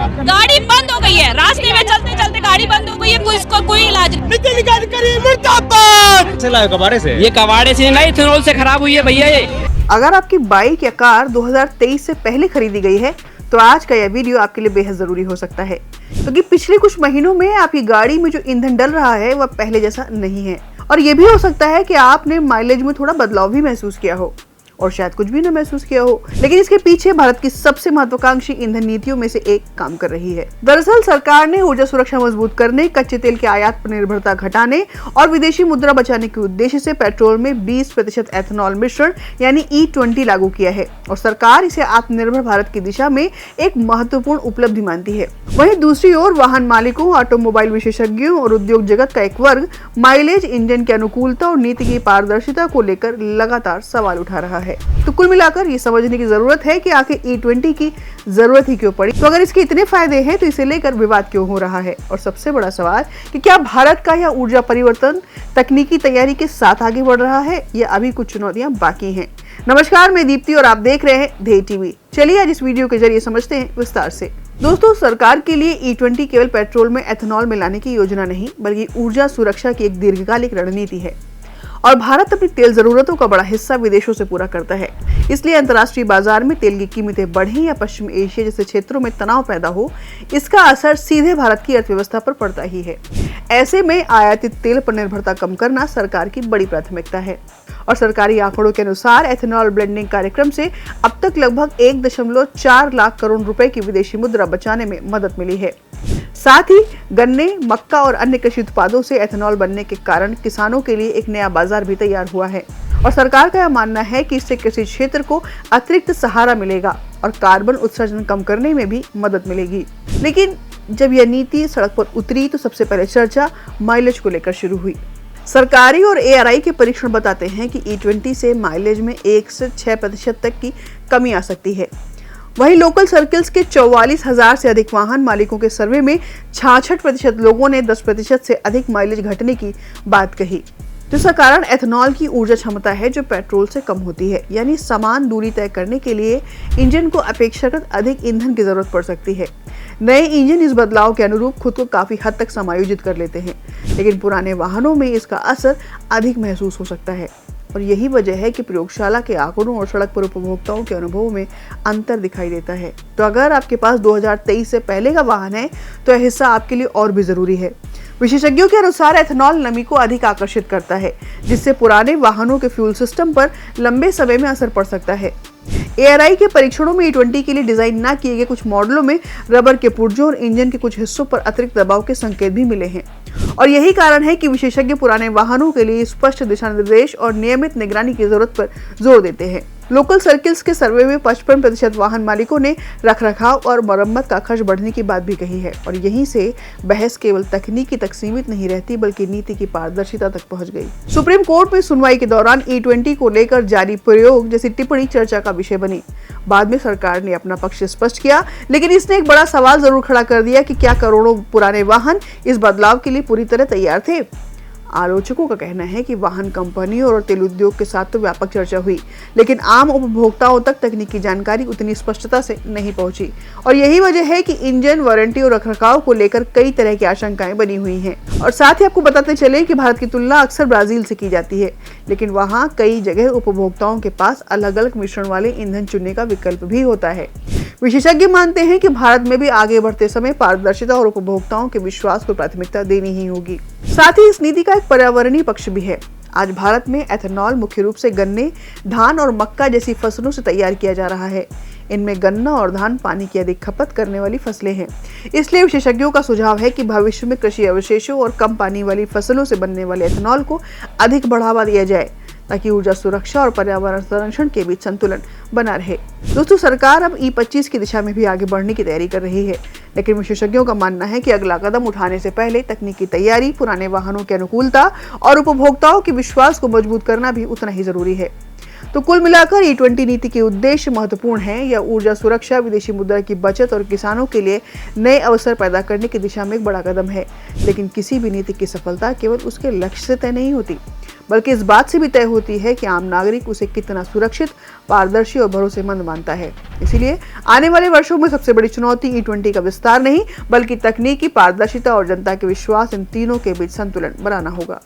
गाड़ी बंद हो गई है, रास्ते में चलते चलते गाड़ी बंद हो गई है, कोई इलाज नहीं। कबाड़े से ये कबाड़े से नहीं, इथेनॉल से खराब हुई है भैया ये। अगर आपकी बाइक या कार 2023 से पहले खरीदी गई है तो आज का यह वीडियो आपके लिए बेहद जरूरी हो सकता है, क्योंकि पिछले कुछ महीनों में आपकी गाड़ी में जो ईंधन डल रहा है वह पहले जैसा नहीं है। और ये भी हो सकता है कि आपने माइलेज में थोड़ा बदलाव भी महसूस किया हो और शायद कुछ भी न महसूस किया हो, लेकिन इसके पीछे भारत की सबसे महत्वाकांक्षी ईंधन नीतियों में से एक काम कर रही है। दरअसल सरकार ने ऊर्जा सुरक्षा मजबूत करने, कच्चे तेल के आयात पर निर्भरता घटाने और विदेशी मुद्रा बचाने के उद्देश्य से पेट्रोल में 20% एथेनॉल मिश्रण यानी E20 लागू किया है और सरकार इसे आत्मनिर्भर भारत की दिशा में एक महत्वपूर्ण उपलब्धि मानती है। वहीं दूसरी ओर वाहन मालिकों, ऑटोमोबाइल विशेषज्ञों और उद्योग जगत का एक वर्ग माइलेज, इंजन की अनुकूलता और नीति की पारदर्शिता को लेकर लगातार सवाल उठा रहा है। तो कुल मिलाकर ये समझने की जरूरत है कि आखिर E20 की जरूरत ही क्यों पड़ी। तो अगर इसके इतने फायदे हैं तो इसे लेकर विवाद क्यों हो रहा है, और सबसे बड़ा सवाल कि क्या भारत का यह ऊर्जा परिवर्तन तकनीकी तैयारी के साथ आगे बढ़ रहा है या अभी कुछ चुनौतियां बाकी हैं। नमस्कार, मैं दीप्ति और आप देख रहे हैं ध्येय टीवी। चलिए आज इस वीडियो के जरिए समझते हैं विस्तार से। दोस्तों, सरकार के लिए E20 केवल पेट्रोल में एथेनॉल मिलाने की योजना नहीं बल्कि ऊर्जा सुरक्षा की एक दीर्घकालिक रणनीति है। और भारत अपनी तेल जरूरतों का बड़ा हिस्सा विदेशों से पूरा करता है, इसलिए अंतर्राष्ट्रीय बाजार में तेल की कीमतें बढ़ें या पश्चिम एशिया जैसे क्षेत्रों में तनाव पैदा हो, इसका असर सीधे भारत की अर्थव्यवस्था पर पड़ता ही है। ऐसे में आयातित तेल पर निर्भरता कम करना सरकार की बड़ी प्राथमिकता है और सरकारी आंकड़ों के अनुसार एथेनॉल ब्लेंडिंग कार्यक्रम से अब तक लगभग 1.4 लाख करोड़ रुपए की विदेशी मुद्रा बचाने में मदद मिली है। साथ ही गन्ने, मक्का और अन्य कृषि उत्पादों से एथेनॉल बनने के कारण किसानों के लिए एक नया बाजार भी तैयार हुआ है और सरकार का यह मानना है कि इससे कृषि क्षेत्र को अतिरिक्त सहारा मिलेगा और कार्बन उत्सर्जन कम करने में भी मदद मिलेगी। लेकिन जब यह नीति सड़क पर उतरी तो सबसे पहले चर्चा माइलेज को लेकर शुरू हुई। सरकारी और ARI के परीक्षण बताते हैं कि E20 से माइलेज में 1 से 6% तक की कमी आ सकती है। वहीं लोकल सर्किल्स के 44,000 से अधिक वाहन मालिकों के सर्वे में 66% लोगों ने 10% से अधिक माइलेज घटने की बात कही। जिसका कारण एथेनॉल की ऊर्जा क्षमता है जो पेट्रोल से कम होती है, यानी समान दूरी तय करने के लिए इंजन को अपेक्षाकृत अधिक ईंधन की जरूरत पड़ सकती है। नए इंजन इस बदलाव के अनुरूप खुद को काफी हद तक समायोजित कर लेते हैं, लेकिन पुराने वाहनों में इसका असर अधिक महसूस हो सकता है और यही वजह है कि प्रयोगशाला के आंकड़ों और सड़क पर उपभोक्ताओं के अनुभवों में अंतर दिखाई देता है। तो अगर आपके पास 2023 से पहले का वाहन है तो यह हिस्सा आपके लिए और भी जरूरी है। विशेषज्ञों के अनुसार एथेनॉल नमी को अधिक आकर्षित करता है, जिससे पुराने वाहनों के फ्यूल सिस्टम पर लंबे समय में असर पड़ सकता है। ARI के परीक्षणों में E20 के लिए डिजाइन न किए गए कुछ मॉडलों में रबर के पुर्जों और इंजन के कुछ हिस्सों पर अतिरिक्त दबाव के संकेत भी मिले हैं और यही कारण है कि विशेषज्ञ पुराने वाहनों के लिए स्पष्ट दिशा निर्देश और नियमित निगरानी की जरूरत पर जोर देते हैं। लोकल सर्किल्स के सर्वे में 55% वाहन मालिकों ने रखरखाव और मरम्मत का खर्च बढ़ने की बात भी कही है और यहीं से बहस केवल तकनीकी तक सीमित नहीं रहती बल्कि नीति की पारदर्शिता तक पहुंच गई। सुप्रीम कोर्ट में सुनवाई के दौरान E20 को लेकर जारी प्रयोग जैसी टिप्पणी चर्चा का विषय बनी। बाद में सरकार ने अपना पक्ष स्पष्ट किया, लेकिन इसने एक बड़ा सवाल जरूर खड़ा कर दिया कि क्या करोड़ों पुराने वाहन इस बदलाव के लिए पूरी तरह तैयार थे। आलोचकों का कहना है कि वाहन कंपनियों और तेल उद्योग के साथ तो व्यापक चर्चा हुई, लेकिन आम उपभोक्ताओं तक तकनीकी जानकारी उतनी स्पष्टता से नहीं पहुंची और यही वजह है कि इंजन, वारंटी और रखरखाव को लेकर कई तरह की आशंकाएं बनी हुई हैं। और साथ ही आपको बताते चले कि भारत की तुलना अक्सर ब्राजील से की जाती है, लेकिन वहाँ कई जगह उपभोक्ताओं के पास अलग अलग मिश्रण वाले ईंधन चुनने का विकल्प भी होता है। विशेषज्ञ मानते हैं कि भारत में भी आगे बढ़ते समय पारदर्शिता और उपभोक्ताओं के विश्वास को प्राथमिकता देनी ही होगी। साथ ही इस नीति का एक पर्यावरणीय पक्ष भी है। आज भारत में एथेनॉल मुख्य रूप से गन्ने, धान और मक्का जैसी फसलों से तैयार किया जा रहा है। इनमें गन्ना और धान पानी की अधिक खपत करने वाली फसलें हैं, इसलिए विशेषज्ञों का सुझाव है कि भविष्य में कृषि अवशेषों और कम पानी वाली फसलों से बनने वाले एथेनॉल को अधिक बढ़ावा दिया जाए ताकि ऊर्जा सुरक्षा और पर्यावरण संरक्षण के बीच संतुलन बना रहे। दोस्तों, सरकार अब E25 की दिशा में भी आगे बढ़ने की तैयारी कर रही है, लेकिन विशेषज्ञों का मानना है कि अगला कदम उठाने से पहले तकनीकी तैयारी, पुराने वाहनों की अनुकूलता और उपभोक्ताओं के विश्वास को मजबूत करना भी उतना ही जरूरी है। तो कुल मिलाकर E20 नीति के उद्देश्य महत्वपूर्ण हैं। यह ऊर्जा सुरक्षा, विदेशी मुद्रा की बचत और किसानों के लिए नए अवसर पैदा करने की दिशा में एक बड़ा कदम है। लेकिन किसी भी नीति की सफलता केवल उसके लक्ष्य से तय नहीं होती, बल्कि इस बात से भी तय होती है कि आम नागरिक उसे कितना सुरक्षित, पारदर्शी और भरोसेमंद मानता है। इसीलिए आने वाले वर्षों में सबसे बड़ी चुनौती E20 का विस्तार नहीं, बल्कि तकनीकी, पारदर्शिता और जनता के विश्वास, इन तीनों के बीच संतुलन बनाना होगा।